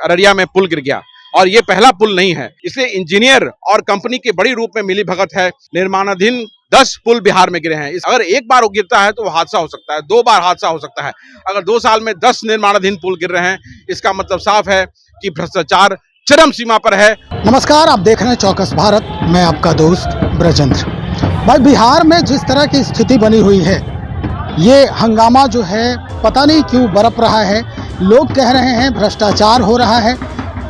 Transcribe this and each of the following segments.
अररिया में पुल गिर गया और ये पहला पुल नहीं है, इसलिए इंजीनियर और कंपनी के बड़ी रूप में मिली भगत है। निर्माणाधीन 10 पुल बिहार में गिरे हैं। अगर एक बार वो गिरता है तो वो हादसा हो सकता है, 2 बार हादसा हो सकता है। अगर 2 साल में 10 निर्माणाधीन पुल गिर रहे हैं, इसका मतलब साफ है कि भ्रष्टाचार चरम सीमा पर है। नमस्कार, आप देख रहे हैं चौकस भारत, मैं आपका दोस्त ब्रजेंद्र। भाई, बिहार में जिस तरह की स्थिति बनी हुई है, ये हंगामा जो है पता नहीं क्यों बरप रहा है। लोग कह रहे हैं भ्रष्टाचार हो रहा है,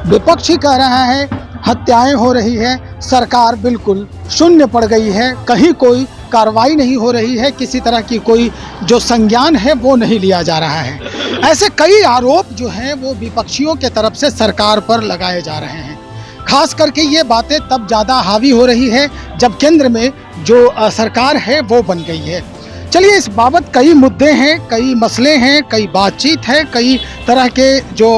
विपक्षी कह रहा है हत्याएं हो रही है, सरकार बिल्कुल शून्य पड़ गई है, कहीं कोई कार्रवाई नहीं हो रही है, किसी तरह की कोई जो संज्ञान है वो नहीं लिया जा रहा है। ऐसे कई आरोप जो हैं वो विपक्षियों के तरफ से सरकार पर लगाए जा रहे हैं। खास करके ये बातें तब ज़्यादा हावी हो रही है जब केंद्र में जो सरकार है वो बन गई है। चलिए, इस बाबत कई मुद्दे हैं, कई मसले हैं, कई बातचीत है, कई तरह के जो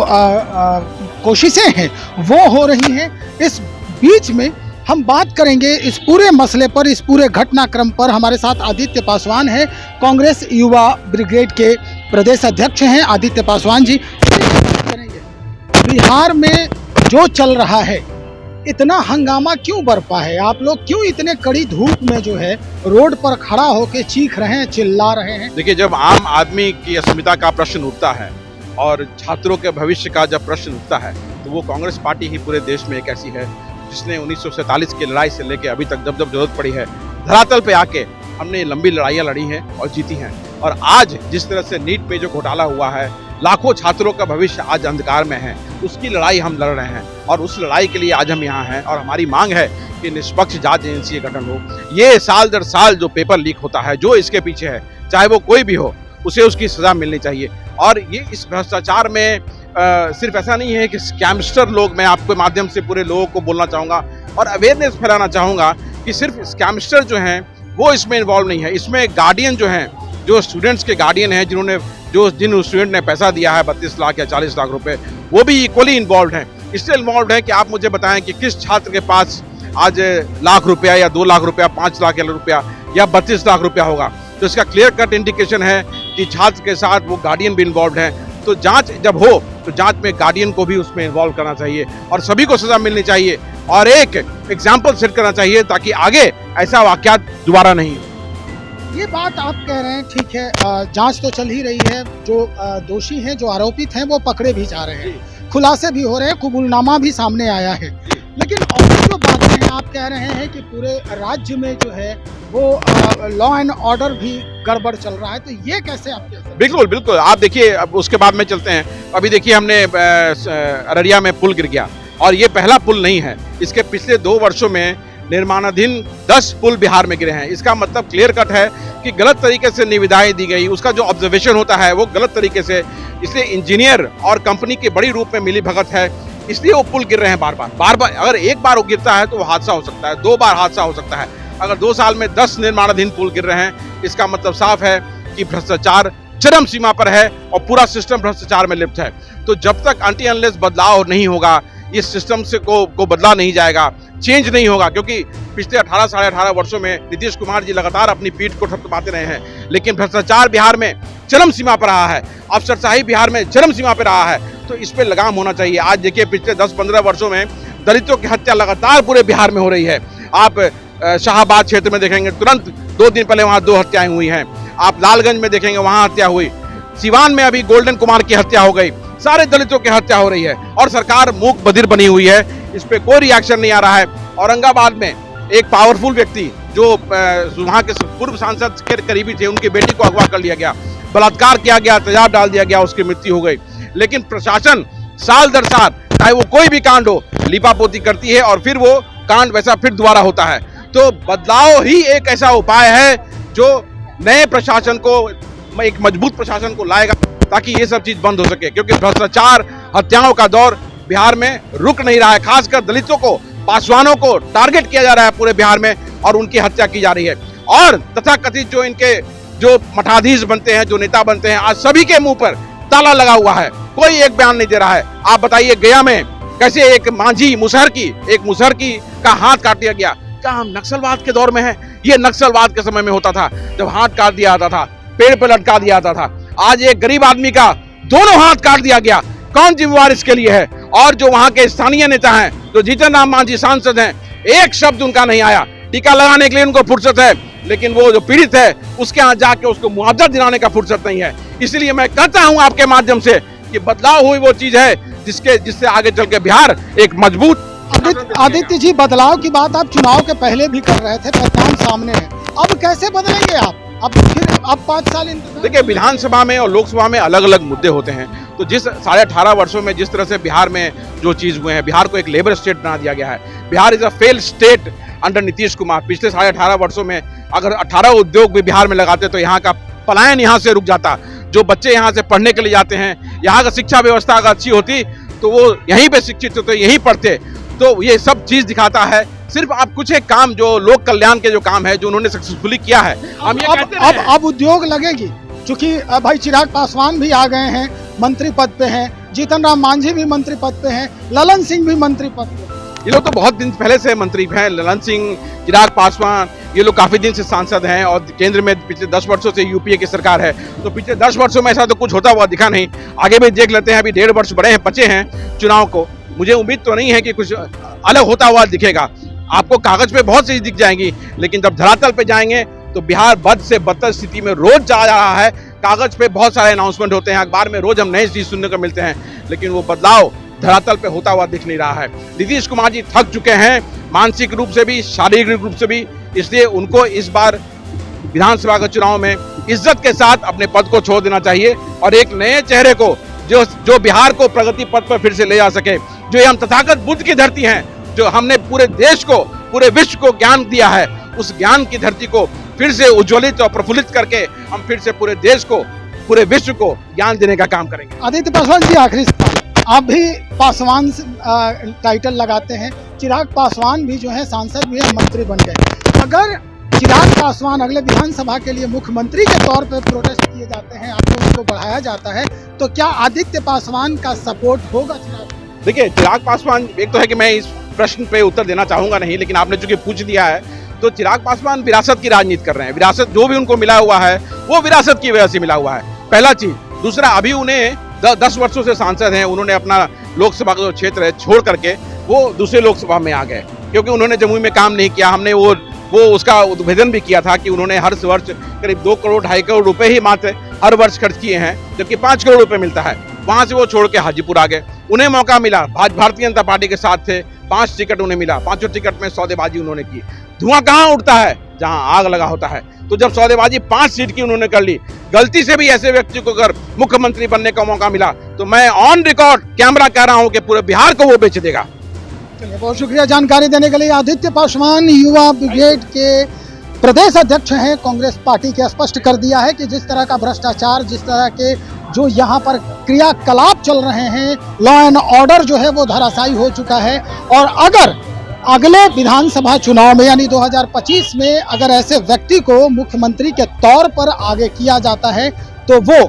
कोशिशें हैं वो हो रही हैं। इस बीच में हम बात करेंगे इस पूरे मसले पर, इस पूरे घटनाक्रम पर। हमारे साथ आदित्य पासवान है, कांग्रेस युवा ब्रिगेड के प्रदेश अध्यक्ष हैं। आदित्य पासवान जी, करेंगे बिहार में जो चल रहा है, इतना हंगामा क्यों बरपा है? आप लोग क्यों इतने कड़ी धूप में जो है रोड पर खड़ा होकर चीख रहे हैं, चिल्ला रहे हैं? देखिए, जब आम आदमी की अस्मिता का प्रश्न उठता है और छात्रों के भविष्य का जब प्रश्न उठता है, तो वो कांग्रेस पार्टी ही पूरे देश में एक ऐसी है जिसने 1947 की लड़ाई से लेकर अभी तक जब जब जरूरत पड़ी है, धरातल पे आके हमने लंबी लड़ाइयाँ लड़ी हैं और जीती हैं। और आज जिस तरह से नीट पे जो घोटाला हुआ है, लाखों छात्रों का भविष्य आज अंधकार में है, उसकी लड़ाई हम लड़ रहे हैं और उस लड़ाई के लिए आज हम यहाँ हैं। और हमारी मांग है कि निष्पक्ष जांच एजेंसी का गठन हो। ये साल दर साल जो पेपर लीक होता है, जो इसके पीछे है, चाहे वो कोई भी हो, उसे उसकी सजा मिलनी चाहिए। और ये इस भ्रष्टाचार में सिर्फ ऐसा नहीं है कि स्कैमस्टर लोग, मैं आपके माध्यम से पूरे लोगों को बोलना चाहूँगा और अवेयरनेस फैलाना चाहूँगा कि सिर्फ स्कैमस्टर जो हैं वो इसमें इन्वॉल्व नहीं है। इसमें गार्डियन जो हैं, जो स्टूडेंट्स के गार्डियन हैं, जिन स्टूडेंट ने पैसा दिया है 32 लाख या 40 लाख रुपए, वो भी इक्वली इन्वॉल्व हैं। इसलिए इन्वॉल्व है कि आप मुझे बताएं कि किस छात्र के पास आज लाख रुपया या 2 लाख रुपया, 5 लाख रुपया या 32 लाख रुपया होगा। तो इसका क्लियर कट इंडिकेशन है कि छात्र के साथ वो गार्डियन भी इन्वॉल्व है। तो जांच जब हो तो जांच में गार्डियन को भी उसमें इन्वॉल्व करना चाहिए और सभी को सजा मिलनी चाहिए और एक एग्जाम्पल सेट करना चाहिए ताकि आगे ऐसा वाकयात दोबारा नहीं हो। ये बात आप कह रहे हैं, ठीक है, जांच तो चल ही रही है, जो दोषी हैं, जो आरोपित हैं, वो पकड़े भी जा रहे हैं, खुलासे भी हो रहे हैं, कबूलनामा भी सामने आया है। लेकिन और जो बातें हैं, आप कह रहे हैं कि पूरे राज्य में जो है वो लॉ एंड ऑर्डर भी गड़बड़ चल रहा है, तो ये कैसे आप कह सकते हैं? बिल्कुल बिल्कुल, आप देखिए, अब उसके बाद में चलते हैं। अभी देखिए, हमने अररिया में पुल गिर गया और ये पहला पुल नहीं है, इसके पिछले 2 वर्षों में निर्माणाधीन 10 पुल बिहार में गिरे हैं। इसका मतलब क्लियर कट है कि गलत तरीके से निविदाएं दी गई, उसका जो ऑब्जर्वेशन होता है वो गलत तरीके से, इसलिए इंजीनियर और कंपनी के बड़ी रूप में मिली भगत है, इसलिए वो पुल गिर रहे हैं बार बार। अगर एक बार वो गिरता है तो वो हादसा हो सकता है, 2 बार हादसा हो सकता है। अगर 2 साल में 10 निर्माणाधीन पुल गिर रहे हैं, इसका मतलब साफ है कि भ्रष्टाचार चरम सीमा पर है और पूरा सिस्टम भ्रष्टाचार में लिप्त है। तो जब तक अनटिल अनलेस बदलाव नहीं होगा, इस सिस्टम से को बदला नहीं जाएगा, चेंज नहीं होगा। क्योंकि पिछले 18 साढ़े 18 वर्षों में नीतीश कुमार जी लगातार अपनी पीठ को थपथपाते रहे हैं, लेकिन भ्रष्टाचार बिहार में चरम सीमा पर रहा है, अफसरशाही बिहार में चरम सीमा पर रहा है। तो इस पे लगाम होना चाहिए। आज देखिए, पिछले 10-15 वर्षों में दलितों की हत्या लगातार पूरे बिहार में हो रही है। आप शाहबाद क्षेत्र में देखेंगे, तुरंत 2 दिन पहले वहां 2 हत्याएं हुई हैं। आप लालगंज में देखेंगे, वहां हत्या हुई। सिवान में अभी गोल्डन कुमार की हत्या हो गई। सारे दलितों की हत्या हो रही है और सरकार मूक बधिर बनी हुई है, इस पे कोई रिएक्शन नहीं आ रहा है। औरंगाबाद में एक पावरफुल व्यक्ति जो वहां के पूर्व सांसद के करीबी थे, उनकी बेटी को अगवा कर लिया गया, बलात्कार किया गया, तेजाब डाल दिया गया, उसकी मृत्यु हो गई। लेकिन प्रशासन साल दर साल, चाहे वो कोई भी कांड हो, लिपापोती करती है और फिर वो कांड वैसा फिर दोबारा होता है। तो बदलाव ही एक ऐसा उपाय है जो नए प्रशासन को, एक मजबूत प्रशासन को लाएगा ताकि ये सब चीज बंद हो सके। क्योंकि भ्रष्टाचार, हत्याओं का दौर बिहार में रुक नहीं रहा है। खासकर दलितों को, पासवानों को टारगेट किया जा रहा है पूरे बिहार में और उनकी हत्या की जा रही है। और तथाकथित जो इनके जो मठाधीश बनते हैं, जो नेता बनते हैं, आज सभी के मुंह पर ताला लगा हुआ है, कोई एक बयान नहीं दे रहा है। आप बताइए, गया में कैसे एक मांझी मुसहर की का हाथ काट दिया गया। क्या हम नक्सलवाद के दौर में हैं? ये नक्सलवाद के समय में होता था, जब हाथ काट दिया जाता था, पेड़ पे लटका दिया जाता था। आज एक गरीब आदमी का दोनों हाथ काट दिया गया, कौन जिम्मेवार इसके लिए है? और जो वहां के स्थानीय नेता हैं, जो जीतन राम मांझी सांसद हैं, एक शब्द उनका नहीं आया। टीका लगाने के लिए उनको फुर्सत है, लेकिन वो जो पीड़ित है उसके यहाँ जाके उसको मुआवजा दिलाने का फुर्सत नहीं है। इसलिए मैं कहता हूं आपके माध्यम से कि बदलाव हुई वो चीज है जिससे आगे चल के बिहार एक मजबूत। आदित्य जी, बदलाव की बात आप चुनाव के पहले भी कर रहे थे, परिणाम सामने है, अब कैसे बदलेंगे आप? अब फिर अब 5 साल इंतजार। देखिए, विधानसभा में और लोकसभा में अलग अलग मुद्दे होते हैं। तो जिस 18.5 वर्षों में जिस तरह से बिहार में जो चीज हुए हैं, बिहार को एक लेबर स्टेट बना दिया गया है। Bihar is a fail state under Nitish Kumar. पिछले 18.5 वर्षों में अगर 18 उद्योग भी बिहार में लगाते तो यहाँ का पलायन यहाँ से रुक जाता। जो बच्चे यहाँ से पढ़ने के लिए जाते हैं, यहाँ का शिक्षा व्यवस्था अगर अच्छी होती तो वो यहीं पे शिक्षित होते, यहीं पढ़ते। तो ये सब चीज दिखाता है। सिर्फ आप कुछ एक काम जो लोक कल्याण के जो काम है जो उन्होंने सक्सेसफुली किया है, हम ये कहते हैं। अब उद्योग लगेगी, क्योंकि भाई चिराग पासवान भी आ गए हैं, मंत्री पद पे हैं, जीतन राम मांझी भी मंत्री पद पे हैं, ललन सिंह भी मंत्री पद पे। ये लोग तो बहुत दिन पहले से मंत्री हैं। ललन सिंह, चिराग पासवान, ये लोग काफी दिन से सांसद हैं और केंद्र में पिछले 10 वर्षों से यूपीए की सरकार है। तो पिछले 10 वर्षों में ऐसा तो कुछ होता हुआ दिखा नहीं। आगे भी देख लेते हैं, अभी 1.5 वर्ष बड़े हैं, बचे हैं चुनाव को। मुझे उम्मीद तो नहीं है कि कुछ अलग होता हुआ दिखेगा। आपको कागज पे बहुत सी दिख जाएंगी, लेकिन जब धरातल पे जाएंगे तो बिहार बद से बदतर स्थिति में रोज जा रहा है। कागज पे बहुत सारे अनाउंसमेंट होते हैं, अखबार में रोज हम नई चीज सुनने को मिलते हैं, लेकिन वो बदलाव धरातल पे होता हुआ दिख नहीं रहा है। नीतीश कुमार जी थक चुके हैं, मानसिक रूप से भी, शारीरिक रूप से भी। इसलिए उनको इस बार विधानसभा के चुनाव में इज्जत के साथ अपने पद को छोड़ देना चाहिए और एक नए चेहरे को जो बिहार को प्रगति पथ पर फिर से ले जा सके। जो हम तथागत बुद्ध की धरती है, जो हमने पूरे देश को, पूरे विश्व को ज्ञान दिया है, उस ज्ञान की धरती को फिर से उज्ज्वलित और प्रफुल्लित करके हम फिर से पूरे देश को, पूरे विश्व को ज्ञान देने का काम करेंगे। आदित्य पासवान जी, आखिरी सवाल, आप भी पासवान टाइटल लगाते हैं, चिराग पासवान भी जो है सांसद भी है, मंत्री बन गए। अगर चिराग पासवान अगले विधानसभा के लिए मुख्यमंत्री के तौर पर प्रोटेस्ट किए जाते हैं, आपको उनको बढ़ाया जाता है, तो क्या आदित्य पासवान का सपोर्ट होगा चिराग? देखिए, चिराग पासवान, एक तो है कि मैं इस प्रश्न पे उत्तर देना चाहूंगा नहीं, लेकिन आपने चूंकि पूछ दिया है, तो चिराग पासवान विरासत की राजनीति कर रहे हैं। विरासत जो भी उनको मिला हुआ है वो विरासत की वजह से मिला हुआ है, पहला चीज। दूसरा, अभी उन्हें 10 वर्षों से सांसद हैं, उन्होंने अपना लोकसभा का जो क्षेत्र है छोड़ करके वो दूसरे लोकसभा में आ गए, क्योंकि उन्होंने जमुई में काम नहीं किया। हमने वो उसका उद्भेदन भी किया था कि उन्होंने हर वर्ष करीब 2 करोड़ 2.5 करोड़ रुपए ही मात्र हर वर्ष खर्च किए हैं, जबकि 5 करोड़ रुपए मिलता है। वहां से वो छोड़ के हाजीपुर आ गए। उन्हें मौका मिला, भारतीय जनता पार्टी के साथ थे, 5 टिकट उन्हें मिला, 5 टिकट में सौदेबाजी उन्होंने की। धुआं कहाँ उठता है? जहां आग लगा होता है। तो जब सौदेबाजी 5 सीट की उन्होंने कर ली, गलती से भी ऐसे व्यक्ति को अगर मुख्यमंत्री बनने का मौका मिला तो मैं ऑन रिकॉर्ड कैमरा कह रहा हूं कि पूरे बिहार को वो बेच देगा। चलिए, बहुत शुक्रिया जानकारी देने के लिए। आदित्य पासवान युवा ब्रिगेड के प्रदेश अध्यक्ष हैं कांग्रेस पार्टी के, स्पष्ट कर दिया है कि जिस तरह का भ्रष्टाचार, जिस तरह के जो यहाँ पर क्रियाकलाप चल रहे हैं, लॉ एंड ऑर्डर जो है वो धराशायी हो चुका है। और अगर अगले विधानसभा चुनाव में यानी 2025 में अगर ऐसे व्यक्ति को मुख्यमंत्री के तौर पर आगे किया जाता है तो वो,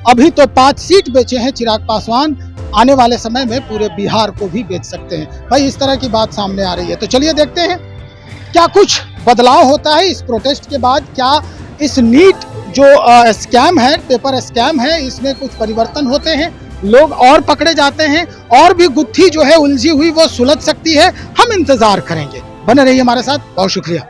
अभी तो 5 सीट बेचे हैं चिराग पासवान, आने वाले समय में पूरे बिहार को भी बेच सकते हैं। भाई, इस तरह की बात सामने आ रही है। तो चलिए देखते हैं क्या कुछ बदलाव होता है इस प्रोटेस्ट के बाद। क्या इस नीट जो स्कैम है, पेपर स्कैम है, इसमें कुछ परिवर्तन होते हैं, लोग और पकड़े जाते हैं, और भी गुत्थी जो है उलझी हुई वो सुलझ सकती है। हम इंतजार करेंगे। बने रहिए हमारे साथ। बहुत शुक्रिया।